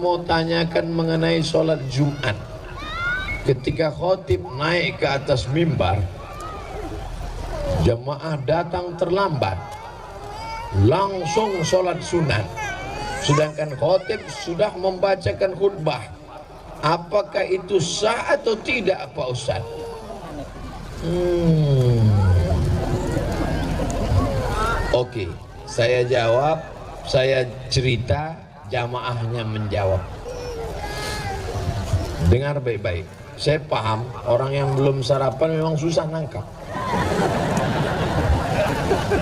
mau tanyakan mengenai sholat Jumat. Ketika khotib naik ke atas mimbar, jemaah datang terlambat, langsung sholat sunat, sedangkan khotib sudah membacakan khutbah. Apakah itu sah atau tidak, Pak Ustaz? Oke, saya jawab, saya cerita, jamaahnya menjawab. Dengar baik-baik, saya paham orang yang belum sarapan memang susah nangkap.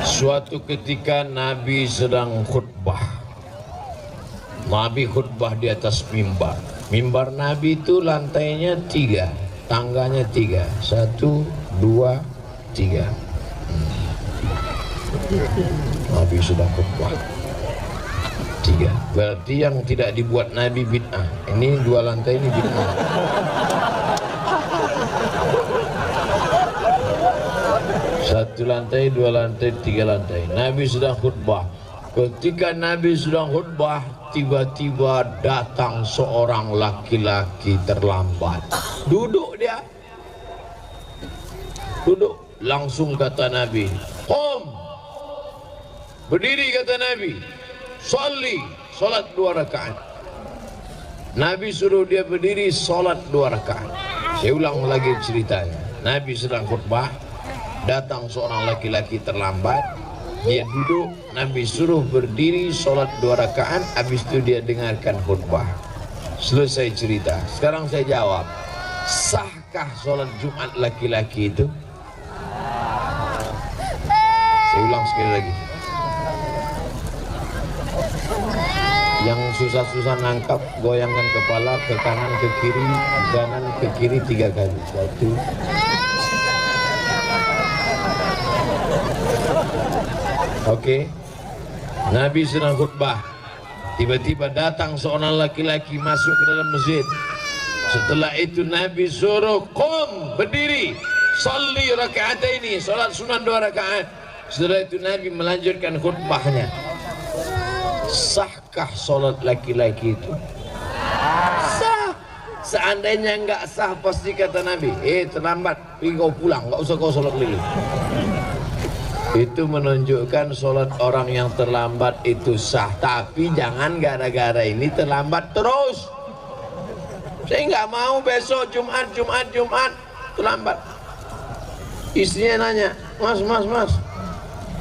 Suatu ketika Nabi sedang khutbah. Nabi khutbah di atas mimbar. Mimbar Nabi itu lantainya 3, tangganya 3, 1, 2, 3. Nabi sudah khutbah 3. Berarti yang tidak dibuat Nabi bid'ah. Ini 2 lantai ini bid'ah. Satu lantai, 2 lantai, 3 lantai. Nabi sedang khutbah. Ketika Nabi sedang khutbah, tiba-tiba datang seorang laki-laki terlambat. Duduk dia. Duduk. Langsung kata Nabi, "Qum." Berdiri kata Nabi. "Sholli." Salat 2 rakaat. Nabi suruh dia berdiri, salat 2 rakaat. Saya ulang lagi ceritanya. Nabi sedang khutbah, datang seorang laki-laki terlambat. Dia duduk, Nabi suruh berdiri, sholat 2 rakaat. Habis itu dia dengarkan khutbah. Selesai cerita. Sekarang saya jawab, sahkah sholat Jumat laki-laki itu? Saya ulang sekali lagi. Yang susah-susah nangkap, goyangkan kepala ke kanan ke kiri, kanan ke kiri 3 kali. 1. Oke, Nabi sedang khutbah. Tiba-tiba datang seorang laki-laki masuk ke dalam masjid. Setelah itu Nabi suruh, "Qum," berdiri, "Sholli raka'ataini," salat sunat 2 rakaat. Setelah itu Nabi melanjutkan khutbahnya. Sahkah salat laki-laki itu? Sah. Seandainya enggak sah, pasti kata Nabi, terlambat, pergi kau pulang, enggak usah kau salat lagi. Itu menunjukkan sholat orang yang terlambat itu sah. Tapi jangan gara-gara ini terlambat terus. Saya nggak mau besok Jumat terlambat. Istrinya nanya, Mas,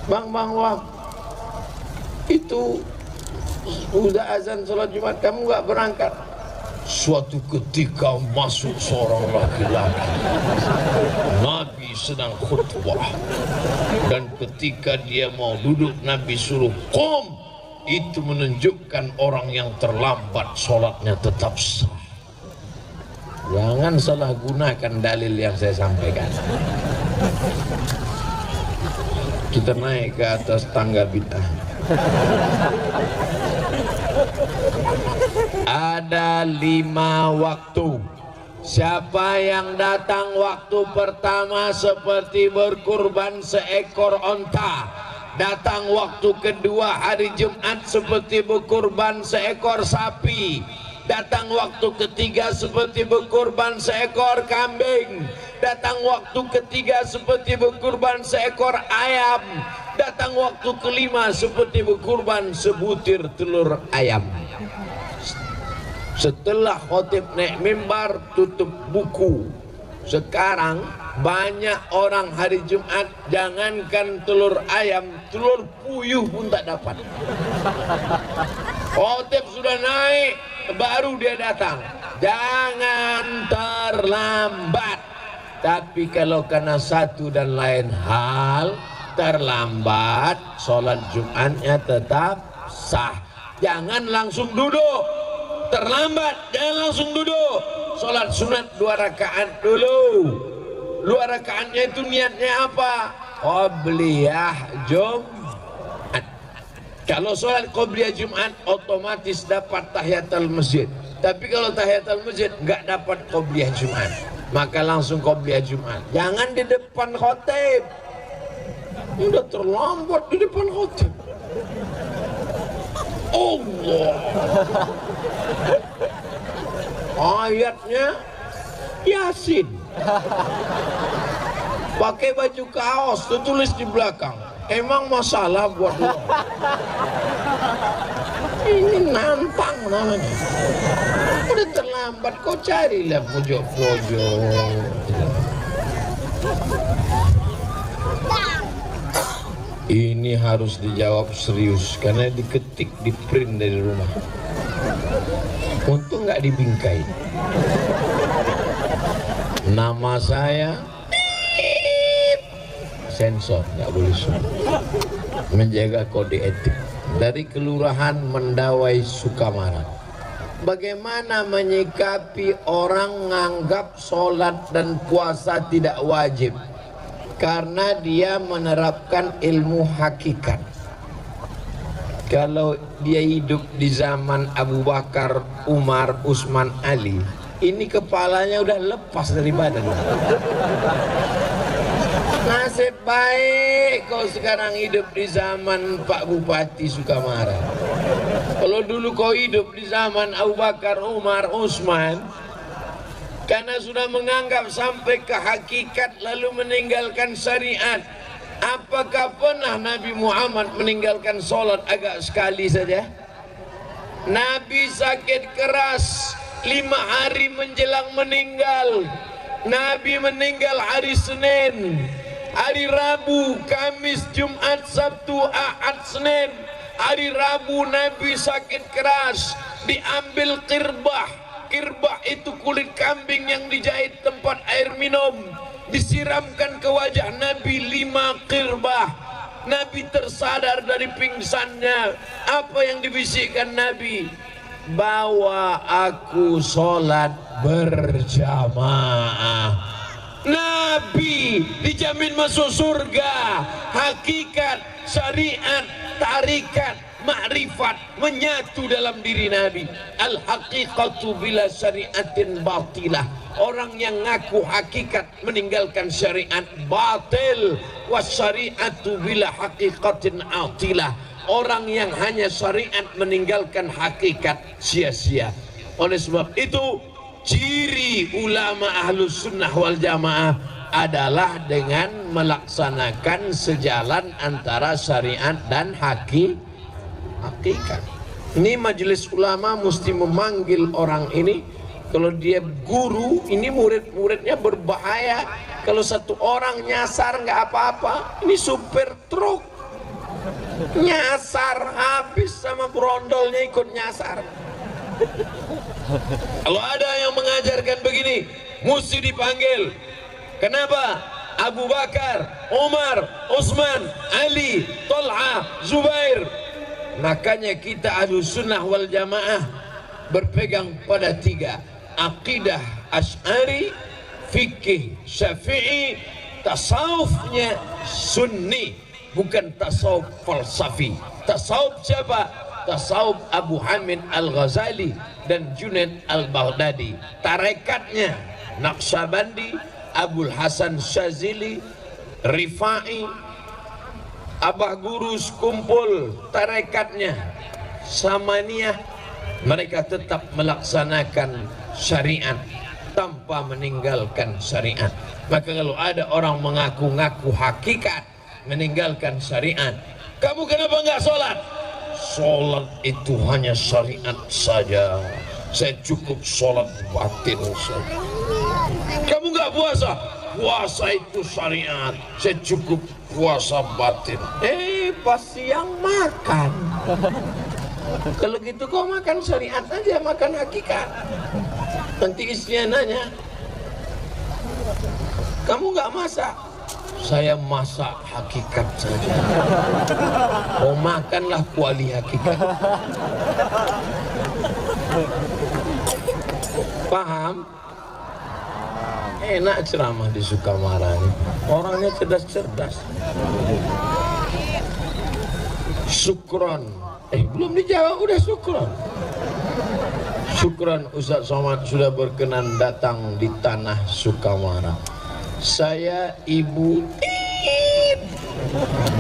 Bang, wah, itu udah azan sholat Jumat, kamu nggak berangkat? Suatu ketika masuk seorang laki-laki. Nabi sedang khutbah, dan ketika dia mau duduk Nabi suruh qum. Itu menunjukkan orang yang terlambat sholatnya tetap sah. Jangan salah gunakan dalil yang saya sampaikan. Kita naik ke atas tangga bid'ah. Ada 5 waktu. Siapa yang datang waktu pertama seperti berkurban seekor onta, datang waktu kedua hari Jumat seperti berkurban seekor sapi, datang waktu ketiga seperti berkurban seekor kambing, datang waktu ketiga seperti berkurban seekor ayam, datang waktu kelima seperti berkurban sebutir telur ayam. Setelah khotib naik mimbar, tutup buku. Sekarang banyak orang hari Jumat, jangankan telur ayam, telur puyuh pun tak dapat. Khotib sudah naik, baru dia datang. Jangan terlambat. Tapi kalau karena satu dan lain hal terlambat, sholat Jumatnya tetap sah. Jangan langsung duduk. Terlambat, jangan langsung duduk. Sholat sunat 2 rakaat dulu. 2 rakaatnya itu niatnya apa? Qobliyah Jumat. Kalau sholat qobliyah Jumat otomatis dapat tahiyatul masjid. Tapi kalau tahiyatul masjid nggak dapat qobliyah Jumat, maka langsung qobliyah Jumat. Jangan di depan khotib. Udah terlambat di depan khotib. Allah. Ayatnya Yasin. Pakai baju kaos, tertulis di belakang. Emang masalah buat lo? Ini nantang namanya. Udah terlambat, kau carilah pojok-pojok. Ini harus dijawab serius karena diketik, di print dari rumah. Untung nggak dibingkai. Nama saya sensor, nggak boleh sebut. Menjaga kode etik. Dari Kelurahan Mendawai, Sukamara. Bagaimana menyikapi orang nganggap sholat dan puasa tidak wajib karena dia menerapkan ilmu hakikat? Kalau dia hidup di zaman Abu Bakar, Umar, Utsman, Ali, ini kepalanya udah lepas dari badan. Nasib baik kau sekarang hidup di zaman Pak Bupati Sukamara. Kalau dulu kau hidup di zaman Abu Bakar, Umar, Utsman, karena sudah menganggap sampai ke hakikat lalu meninggalkan syariat. Apakah pernah Nabi Muhammad meninggalkan sholat agak sekali saja? Nabi sakit keras 5 hari menjelang meninggal. Nabi meninggal hari Senin, hari Rabu, Kamis, Jumat, Sabtu, Ahad, Senin. Hari Rabu Nabi sakit keras, diambil kirbah. Kirbah itu kulit kambing yang dijahit tempat air minum, disiramkan ke wajah Nabi 5 kirbah. Nabi tersadar dari pingsannya. Apa yang dibisikkan Nabi? Bawa aku sholat berjamaah. Nabi dijamin masuk surga. Hakikat, syariat, tarikat, makrifat menyatu dalam diri Nabi. Al-haqiqatu bila syariatin batilah. Orang yang ngaku hakikat meninggalkan syariat batil. Wasyariatu bila haqiqatin atilah. Orang yang hanya syariat meninggalkan hakikat sia-sia. Oleh sebab itu ciri ulama ahlus sunnah wal jamaah adalah dengan melaksanakan sejalan antara syariat dan hakikat. Ini majelis ulama mesti memanggil orang ini. Kalau dia guru, ini murid-muridnya berbahaya. Kalau satu orang nyasar nggak apa-apa, ini supir truk nyasar habis sama brondolnya ikut nyasar. Kalau ada yang mengajarkan begini, mesti dipanggil. Kenapa? Abu Bakar, Umar, Utsman, Ali, Thalha, Zubair. Makanya kita Ahlus Sunnah wal Jamaah berpegang pada 3: akidah Asy'ari, fikih Syafi'i, tasawufnya Sunni, bukan tasawuf falsafi. Tasawuf siapa? Tasawuf Abu Hamid Al-Ghazali dan Junaid Al-Baghdadi. Tarekatnya Naqsyabandi, Abul Hasan Syazili, Rifai, Abah Gurus kumpul. Tarekatnya Samaniyah. Mereka tetap melaksanakan syariat tanpa meninggalkan syariat. Maka kalau ada orang mengaku-ngaku hakikat meninggalkan syariat, kamu kenapa enggak sholat? Sholat itu hanya syariat saja, saya cukup sholat batin saja. Kamu enggak puasa? Puasa itu syariat, saya cukup puasa batin. Pas siang makan. Kalau gitu kau makan syariat aja, makan hakikat. Nanti istrinya nanya, kamu nggak masak? Saya masak hakikat saja. Kau makanlah kuali hakikat. Paham? Enak ceramah di Sukamara ini. Orangnya cerdas-cerdas. Syukron. Belum dijawab udah syukron. Syukron Ustaz Somad sudah berkenan datang di tanah Sukamara. Saya Ibu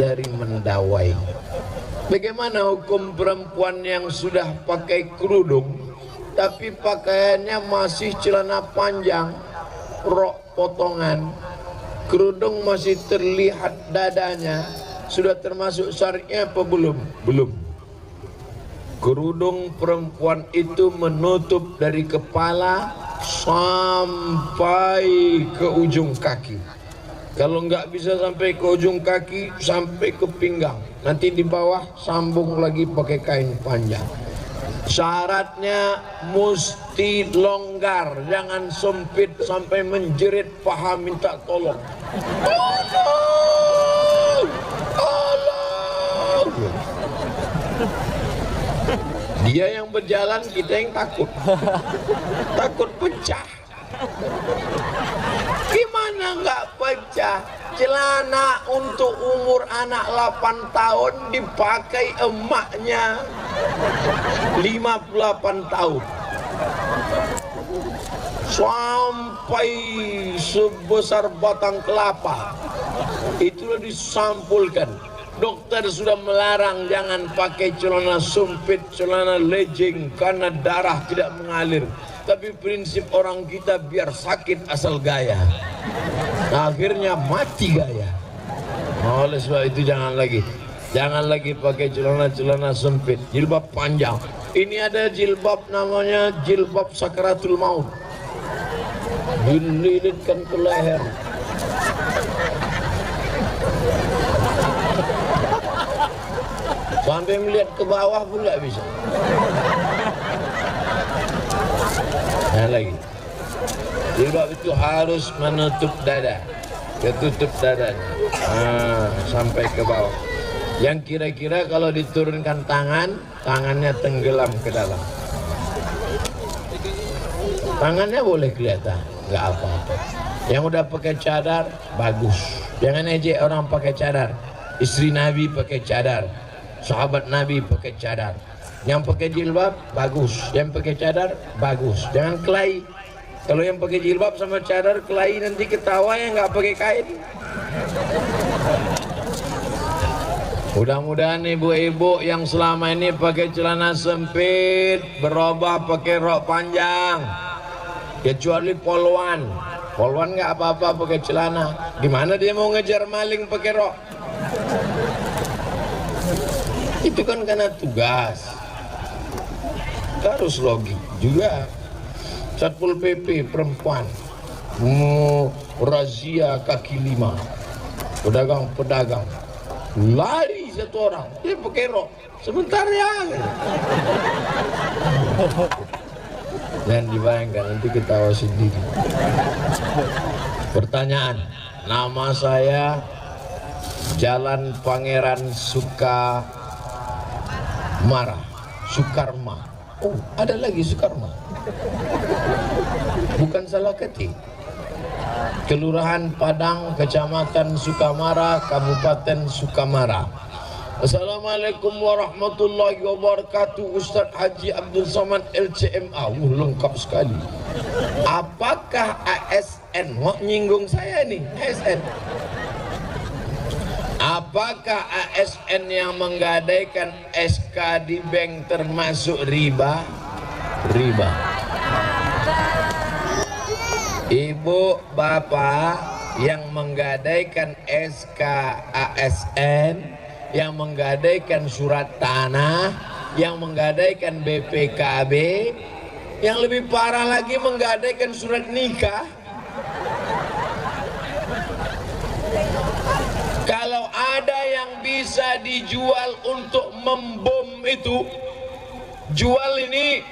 dari Mendawai. Bagaimana hukum perempuan yang sudah pakai kerudung tapi pakaiannya masih celana panjang, rok potongan, kerudung masih terlihat dadanya, sudah termasuk syariatnya apa belum? Belum. Kerudung perempuan itu menutup dari kepala sampai ke ujung kaki. Kalau nggak bisa sampai ke ujung kaki, sampai ke pinggang. Nanti di bawah sambung lagi pakai kain panjang. Syaratnya mesti longgar, jangan sempit sampai menjerit paha minta tolong. Tolong! Tolong! Dia yang berjalan, kita yang takut. Takut pecah. Gimana nggak pecah? Celana untuk umur anak 8 tahun dipakai emaknya 58 tahun. Sampai sebesar batang kelapa. Itulah disampulkan. Dokter sudah melarang jangan pakai celana sempit, celana legging karena darah tidak mengalir. Tapi prinsip orang kita biar sakit asal gaya. Akhirnya mati gaya. Oleh sebab itu jangan lagi pakai celana sempit, jilbab panjang. Ini ada jilbab namanya jilbab sakaratul maut. Dililitkan ke leher. Sampai melihat ke bawah pun nggak bisa. Nah lagi, jilbab itu harus menutup dada, ketutup dadanya, sampai ke bawah. Yang kira-kira kalau diturunkan tangannya tenggelam ke dalam. Tangannya boleh kelihatan, nggak apa-apa. Yang udah pakai cadar bagus. Jangan ejek orang pakai cadar. Istri Nabi pakai cadar. Sahabat Nabi pakai cadar. Yang pakai jilbab bagus, yang pakai cadar bagus. Jangan kelahi. Kalau yang pakai jilbab sama cadar kelahi nanti ketawa yang nggak pakai kain. Mudah-mudahan ibu-ibu yang selama ini pakai celana sempit berubah pakai rok panjang. Kecuali polwan. Polwan nggak apa-apa pakai celana. Gimana dia mau ngejar maling pakai rok? Itu kan karena tugas. Harus logik juga. Satpol PP perempuan razia kaki lima, pedagang lari satu orang, dia pakai rok sebentar ya. Jangan dibayangkan, nanti ketawa sendiri. Pertanyaan, nama saya Jalan Pangeran Sukarma. Oh, ada lagi Sukarma. Bukan salah ketik. Kelurahan Padang, Kecamatan Sukamara, Kabupaten Sukamara. Assalamualaikum warahmatullahi wabarakatuh. Ustadz Haji Abdul Somad LCMA. Lengkap sekali. Apakah ASN? Mau nyinggung saya nih, ASN. Apakah ASN yang menggadaikan SK di bank termasuk riba? Riba. Ibu bapak yang menggadaikan SK ASN, yang menggadaikan surat tanah, yang menggadaikan BPKB, yang lebih parah lagi menggadaikan surat nikah. Kalau ada yang bisa dijual untuk membom itu, jual ini,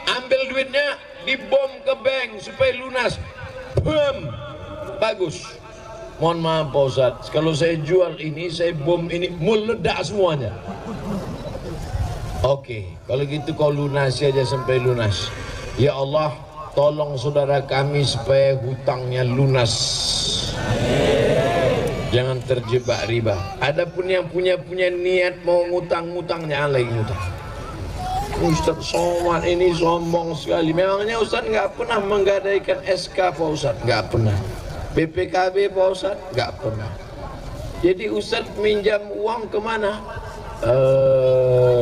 ambil duitnya, dibom ke bank supaya lunas. Boom, bagus. Mohon maaf Pak Ustadz, kalau saya jual ini, saya bom ini, meledak semuanya. Oke, kalau gitu kau lunasi aja sampai lunas. Ya Allah, tolong saudara kami supaya hutangnya lunas. Jangan terjebak riba. Adapun yang punya niat mau ngutang jangan lagi ngutang. Ustaz Somad ini sombong sekali. Memangnya Ustaz nggak pernah menggadaikan SK Pak Ustaz? Nggak pernah. BPKB Pak Ustaz? Nggak pernah. Jadi Ustaz minjam uang kemana?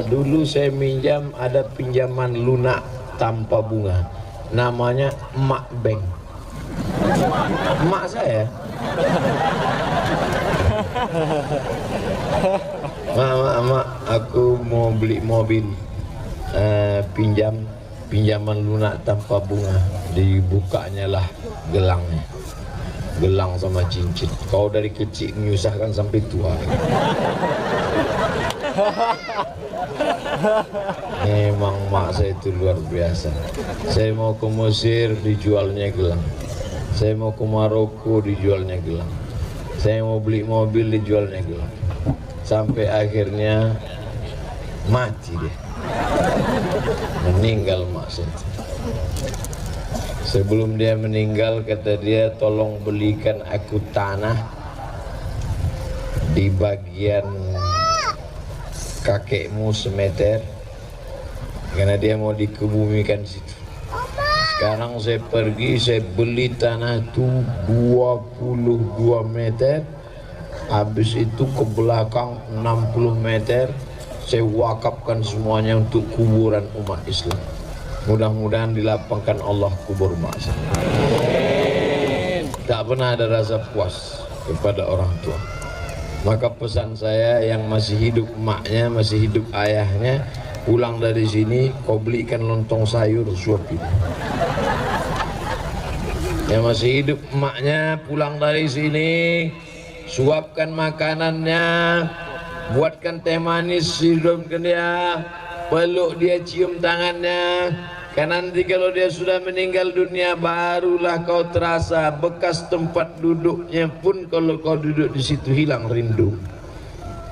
Dulu saya minjam, ada pinjaman lunak tanpa bunga, namanya Emak Bank. Emak saya. Mak, aku mau beli mobil, pinjaman lunak tanpa bunga. Dibukanya lah gelangnya, gelang sama cincin. Kau dari kecil menyusahkan sampai tua. Memang mak saya itu luar biasa. Saya mau ke Mesir, dijualnya gelang. Saya mau ke Maroko, dijualnya gelang. Saya mau beli mobil, dijualnya gelang. Sampai akhirnya mati dia, meninggal mak saya. Sebelum dia meninggal, kata dia, tolong belikan aku tanah di bagian kakekmu semeter, karena dia mau dikebumikan situ. Sekarang saya pergi, saya beli tanah itu 22 meter, habis itu ke belakang 60 meter, saya wakafkan semuanya untuk kuburan umat Islam. Mudah-mudahan dilapangkan Allah kubur mak saya. Tak pernah ada rasa puas kepada orang tua. Maka pesan saya, yang masih hidup emaknya, masih hidup ayahnya, pulang dari sini kau belikan lontong sayur suapin. Yang masih hidup emaknya, pulang dari sini suapkan makanannya, buatkan teh manis, hidupkan dia, peluk dia, cium tangannya. Karena nanti kalau dia sudah meninggal dunia, barulah kau terasa bekas tempat duduknya pun, kalau kau duduk di situ hilang rindu.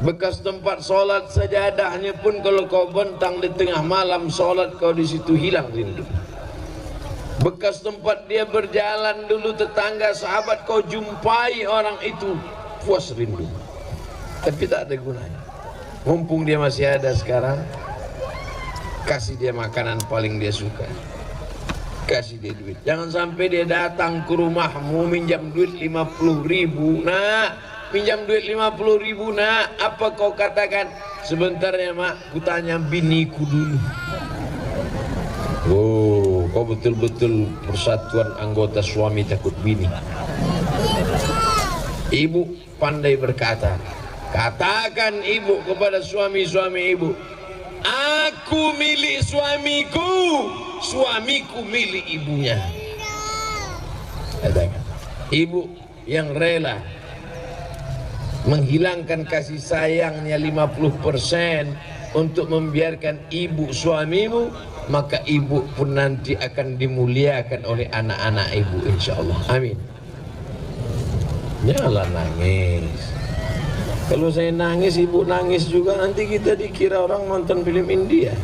Bekas tempat sholat sajadahnya pun, kalau kau bentang di tengah malam sholat kau di situ hilang rindu. Bekas tempat dia berjalan dulu, tetangga sahabat kau jumpai orang itu, puas rindu. Tapi tak ada gunanya. Mumpung dia masih ada sekarang, kasih dia makanan paling dia suka, kasih dia duit. Jangan sampai dia datang ke rumahmu minjam duit 50.000. Nah, minjam duit 50.000, nak, apa kau katakan? Sebentar ya mak, ku tanya biniku dulu. Oh, kau betul-betul persatuan anggota suami takut bini. Ibu pandai berkata, katakan ibu kepada suami-suami ibu, aku milik suamiku, suamiku milik ibunya. Katakan, ibu yang rela menghilangkan kasih sayangnya 50% untuk membiarkan ibu suamimu, maka ibu pun nanti akan dimuliakan oleh anak-anak ibu, insyaallah. Amin. Janganlah nangis. Kalau saya nangis, ibu nangis juga, nanti kita dikira orang nonton film India.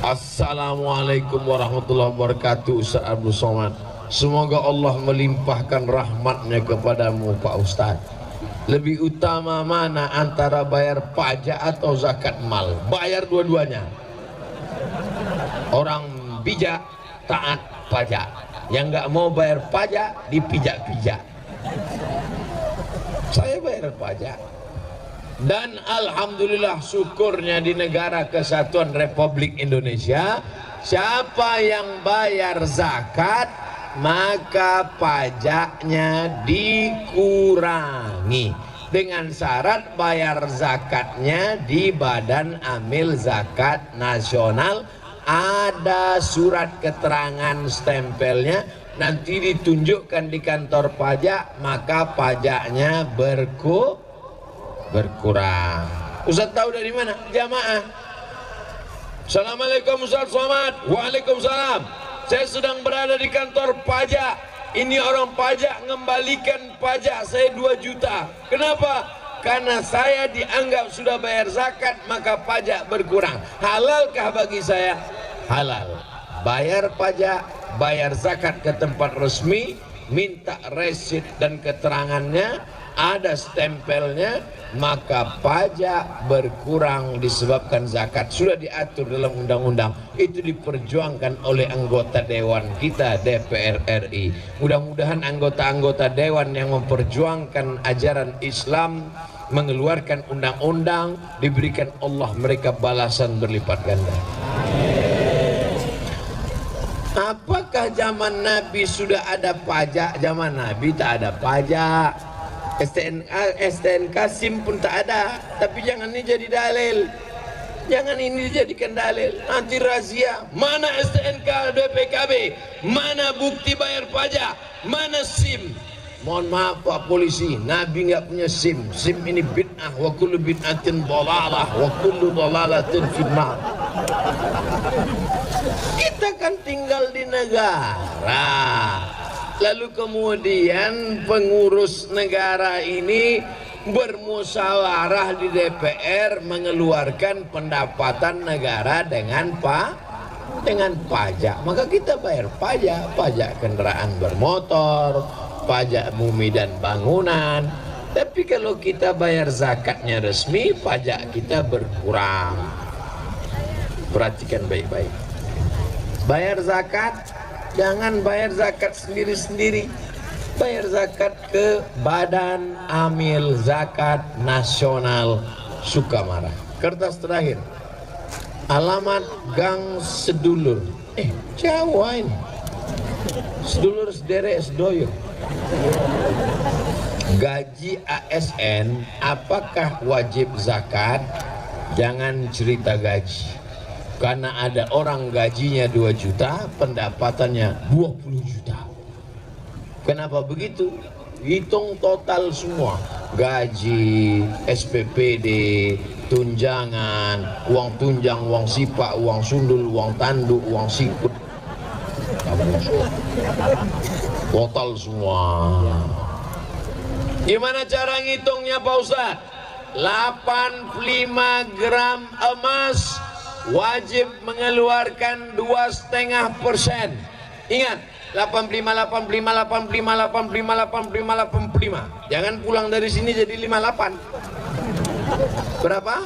Assalamualaikum warahmatullahi wabarakatuh. Ustaz Abdul Somad, semoga Allah melimpahkan rahmatnya kepadamu Pak Ustaz. Lebih utama mana antara bayar pajak atau zakat mal? Bayar dua-duanya. Orang bijak taat pajak, yang nggak mau bayar pajak dipijak-pijak. Saya bayar pajak, dan alhamdulillah syukurnya di negara Kesatuan Republik Indonesia, siapa yang bayar zakat maka pajaknya dikurangi, dengan syarat bayar zakatnya di Badan Amil Zakat Nasional. Ada surat keterangan stempelnya, nanti ditunjukkan di kantor pajak, maka pajaknya berkurang. Ustaz tahu dari mana? Jamaah. Assalamualaikum Ustaz Somad. Waalaikumsalam. Saya sedang berada di kantor pajak. Ini orang pajak mengembalikan pajak saya 2 juta. Kenapa? Karena saya dianggap sudah bayar zakat, maka pajak berkurang. Halalkah bagi saya? Halal. Bayar pajak, bayar zakat ke tempat resmi, minta resit dan keterangannya, ada stempelnya, maka pajak berkurang disebabkan zakat. Sudah diatur dalam undang-undang. Itu diperjuangkan oleh anggota dewan kita DPR RI. Mudah-mudahan anggota-anggota dewan yang memperjuangkan ajaran Islam, mengeluarkan undang-undang, diberikan Allah mereka balasan berlipat ganda. Apakah zaman Nabi sudah ada pajak? Zaman Nabi tak ada pajak. STNK, SIM pun tak ada. Tapi jangan ini jadi dalil. Jangan ini dijadikan dalil. Nanti razia. Mana STNK BPKB? Mana bukti bayar pajak? Mana SIM? Mohon maaf Pak Polisi, Nabi nggak punya SIM. SIM ini bid'ah, wa kullu bid'atin dhalalah, wa kullu dhalalatin finnar. Kita kan tinggal di negara. Lalu kemudian pengurus negara ini bermusyawarah di DPR mengeluarkan pendapatan negara dengan pajak. Maka kita bayar pajak kendaraan bermotor, pajak bumi dan bangunan. Tapi kalau kita bayar zakatnya resmi, pajak kita berkurang. Perhatikan baik-baik. Bayar zakat, jangan bayar zakat sendiri-sendiri. Bayar zakat ke Badan Amil Zakat Nasional Sukamara. Kertas terakhir. Alamat Gang Sedulur. Jawa ini. Sedulur sederek sedoyo. Gaji ASN apakah wajib zakat? Jangan cerita gaji. Karena ada orang gajinya 2 juta, pendapatannya 20 juta. Kenapa begitu? Hitung total semua. Gaji, SPPD, tunjangan, uang tunjang, uang sipak, uang sundul, uang tanduk, uang sikut. Total semua. Gimana cara ngitungnya Pak Ustadz? 85 gram emas wajib mengeluarkan 2,5%. Ingat, 85. Jangan pulang dari sini jadi 58. Berapa?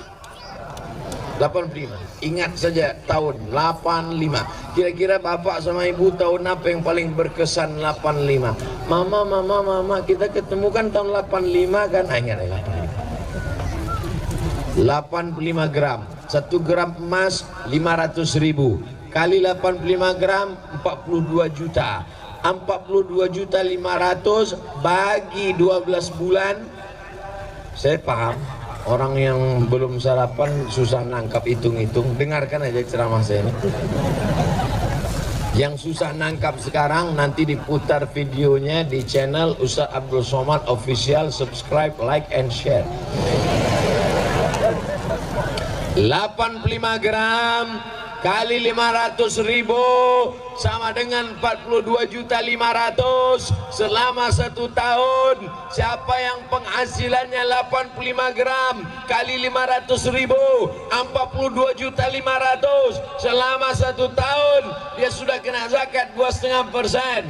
85. Ingat saja tahun 85. Kira-kira bapak sama ibu tahun apa yang paling berkesan? 85. Mama, kita ketemu kan tahun 85 kan? Ingat 85 gram. 1 gram emas 500.000 kali 85 gram 42 juta. 42 juta 500 bagi 12 bulan. Saya paham orang yang belum sarapan susah nangkap hitung-hitung. Dengarkan aja ceramah saya ini. Yang susah nangkap sekarang nanti diputar videonya di channel Ustaz Abdul Somad Official. Subscribe, like, and share. 85 gram kali 500.000 sama dengan 42.500.000 selama 1 tahun. Siapa yang penghasilannya 85 gram kali 500.000 42.500.000 selama 1 tahun, dia sudah kena zakat 2,5%.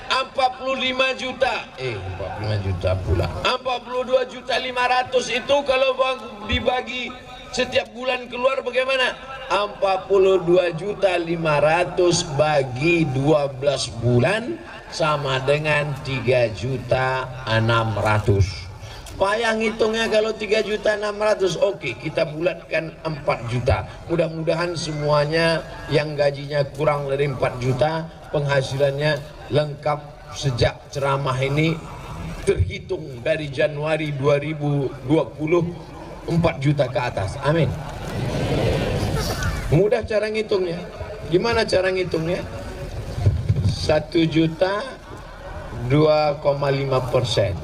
45 juta 45 juta pula. 42.500.000 itu kalau dibagi setiap bulan keluar bagaimana? 42.500.000 bagi 12 bulan sama dengan 3.600.000. Payah ngitungnya kalau 3.600.000. Oke, kita bulatkan 4 juta. Mudah-mudahan semuanya yang gajinya kurang dari 4 juta penghasilannya lengkap sejak ceramah ini terhitung dari Januari 2020 4 juta ke atas. Amin. Mudah cara ngitungnya. Gimana cara ngitungnya? 1 juta 2,5%.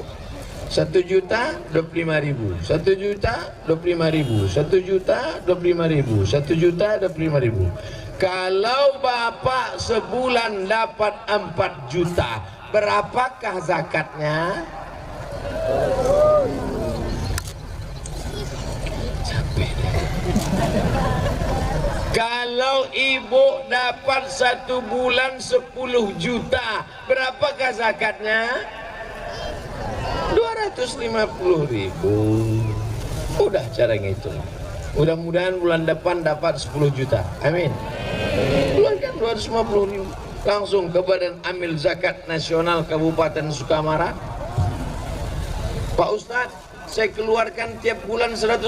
1 juta 25.000. 1 juta 25.000. 1 juta 25.000. 1 juta 25.000. Kalau bapak sebulan dapat 4 juta, berapakah zakatnya? Kalau ibu dapat 1 bulan 10 juta, berapakah zakatnya? 200 250.000. Udah cara ngitung. Mudah-mudahan bulan depan dapat 10 juta. Amin. Keluarkan 250.000 langsung ke Badan Amil Zakat Nasional Kabupaten Sukamara. Pak Ustadz, saya keluarkan tiap bulan 100.000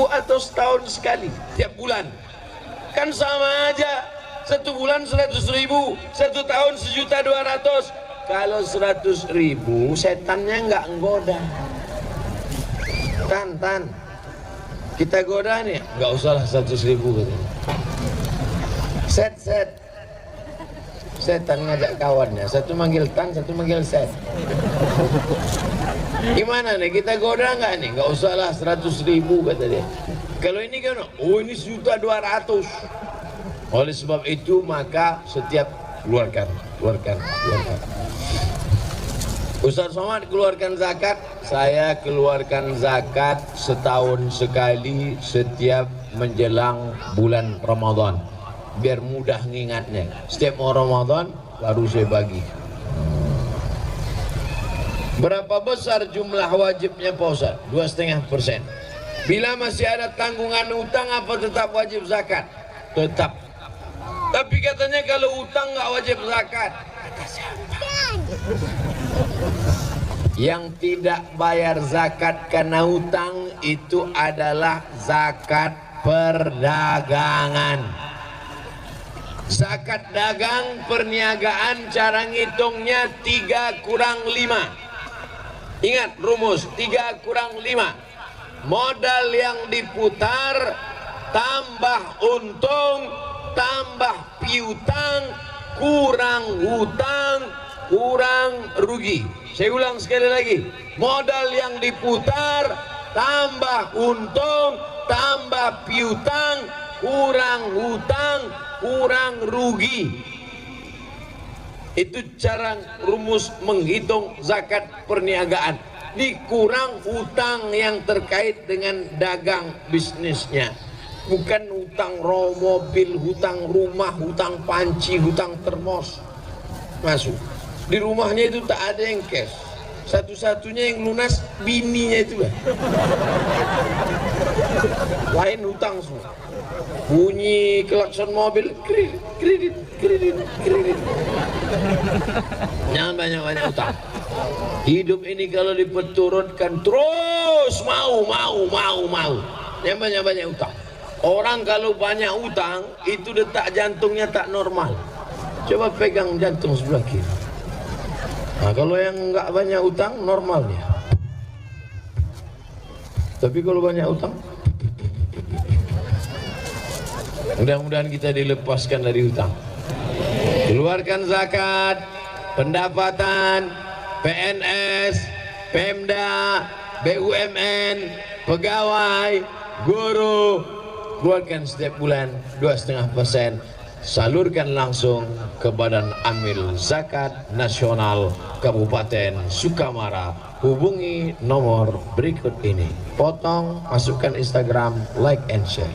atau setahun sekali? Tiap bulan. Kan sama aja. Satu bulan 100.000, satu tahun 1.200.000. Kalau 100.000, setannya nggak nggoda. Tan, kita goda nih, nggak usahlah 100.000 gitu. Set. Setan ngajak kawannya, satu manggil Tan, satu manggil Set. Gimana nih, kita goda nggak nih? Nggak usahlah 100.000 kata dia. Kalau ini kan, oh ini 1.200.000. Oleh sebab itu maka setiap keluarkan. Ustaz Somad keluarkan zakat, saya keluarkan zakat setahun sekali setiap menjelang bulan Ramadan. Biar mudah ngingatnya. Setiap mau Ramadan baru saya bagi. Berapa besar jumlah wajibnya Pak Ustaz? 2,5%. Bila masih ada tanggungan utang apa tetap wajib zakat? Tetap. Tapi katanya kalau utang nggak wajib zakat. Kata siapa? Yang tidak bayar zakat karena utang itu adalah zakat perdagangan. Zakat dagang perniagaan cara ngitungnya 3 kurang 5. Ingat rumus 3 kurang 5. Modal yang diputar tambah untung tambah piutang kurang hutang kurang rugi. Saya ulang sekali lagi, modal yang diputar tambah untung tambah piutang kurang hutang kurang rugi. Itu cara rumus menghitung zakat perniagaan. Dikurang hutang yang terkait dengan dagang bisnisnya, bukan hutang mobil, hutang rumah, hutang panci, hutang termos. Masuk di rumahnya itu tak ada yang cash, satu-satunya yang lunas bininya itu lah. Lain hutang semua. Bunyi klakson mobil, kredit. Jangan banyak-banyak hutang. Hidup ini kalau diperturutkan terus mau. Jangan banyak-banyak hutang. Orang kalau banyak hutang itu detak jantungnya tak normal. Coba pegang jantung sebelah kiri. Nah, kalau yang nggak banyak hutang normal dia. Tapi kalau banyak hutang, mudah-mudahan kita dilepaskan dari hutang. Keluarkan zakat, pendapatan, PNS, Pemda, BUMN, pegawai, guru, keluarkan setiap bulan 2,5%. Salurkan langsung ke Badan Amil Zakat Nasional Kabupaten Sukamara. Hubungi nomor berikut ini. Potong, masukkan Instagram, like and share.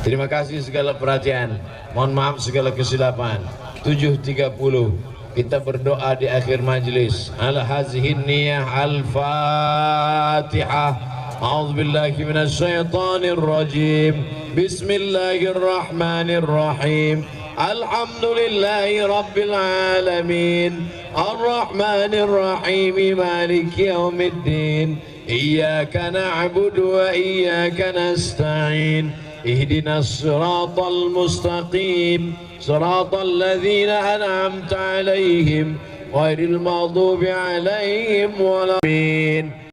Terima kasih segala perhatian. Mohon maaf segala kesilapan. 7.30 kita berdoa di akhir majlis. Ala hazihin niyah al-Fatihah. أعوذ بالله من الشيطان الرجيم بسم الله الرحمن الرحيم الحمد لله رب العالمين الرحمن الرحيم مالك يوم الدين إياك نعبد وإياك نستعين اهدنا الصراط المستقيم صراط الذين أنعمت عليهم غير المغضوب عليهم ولا الضالين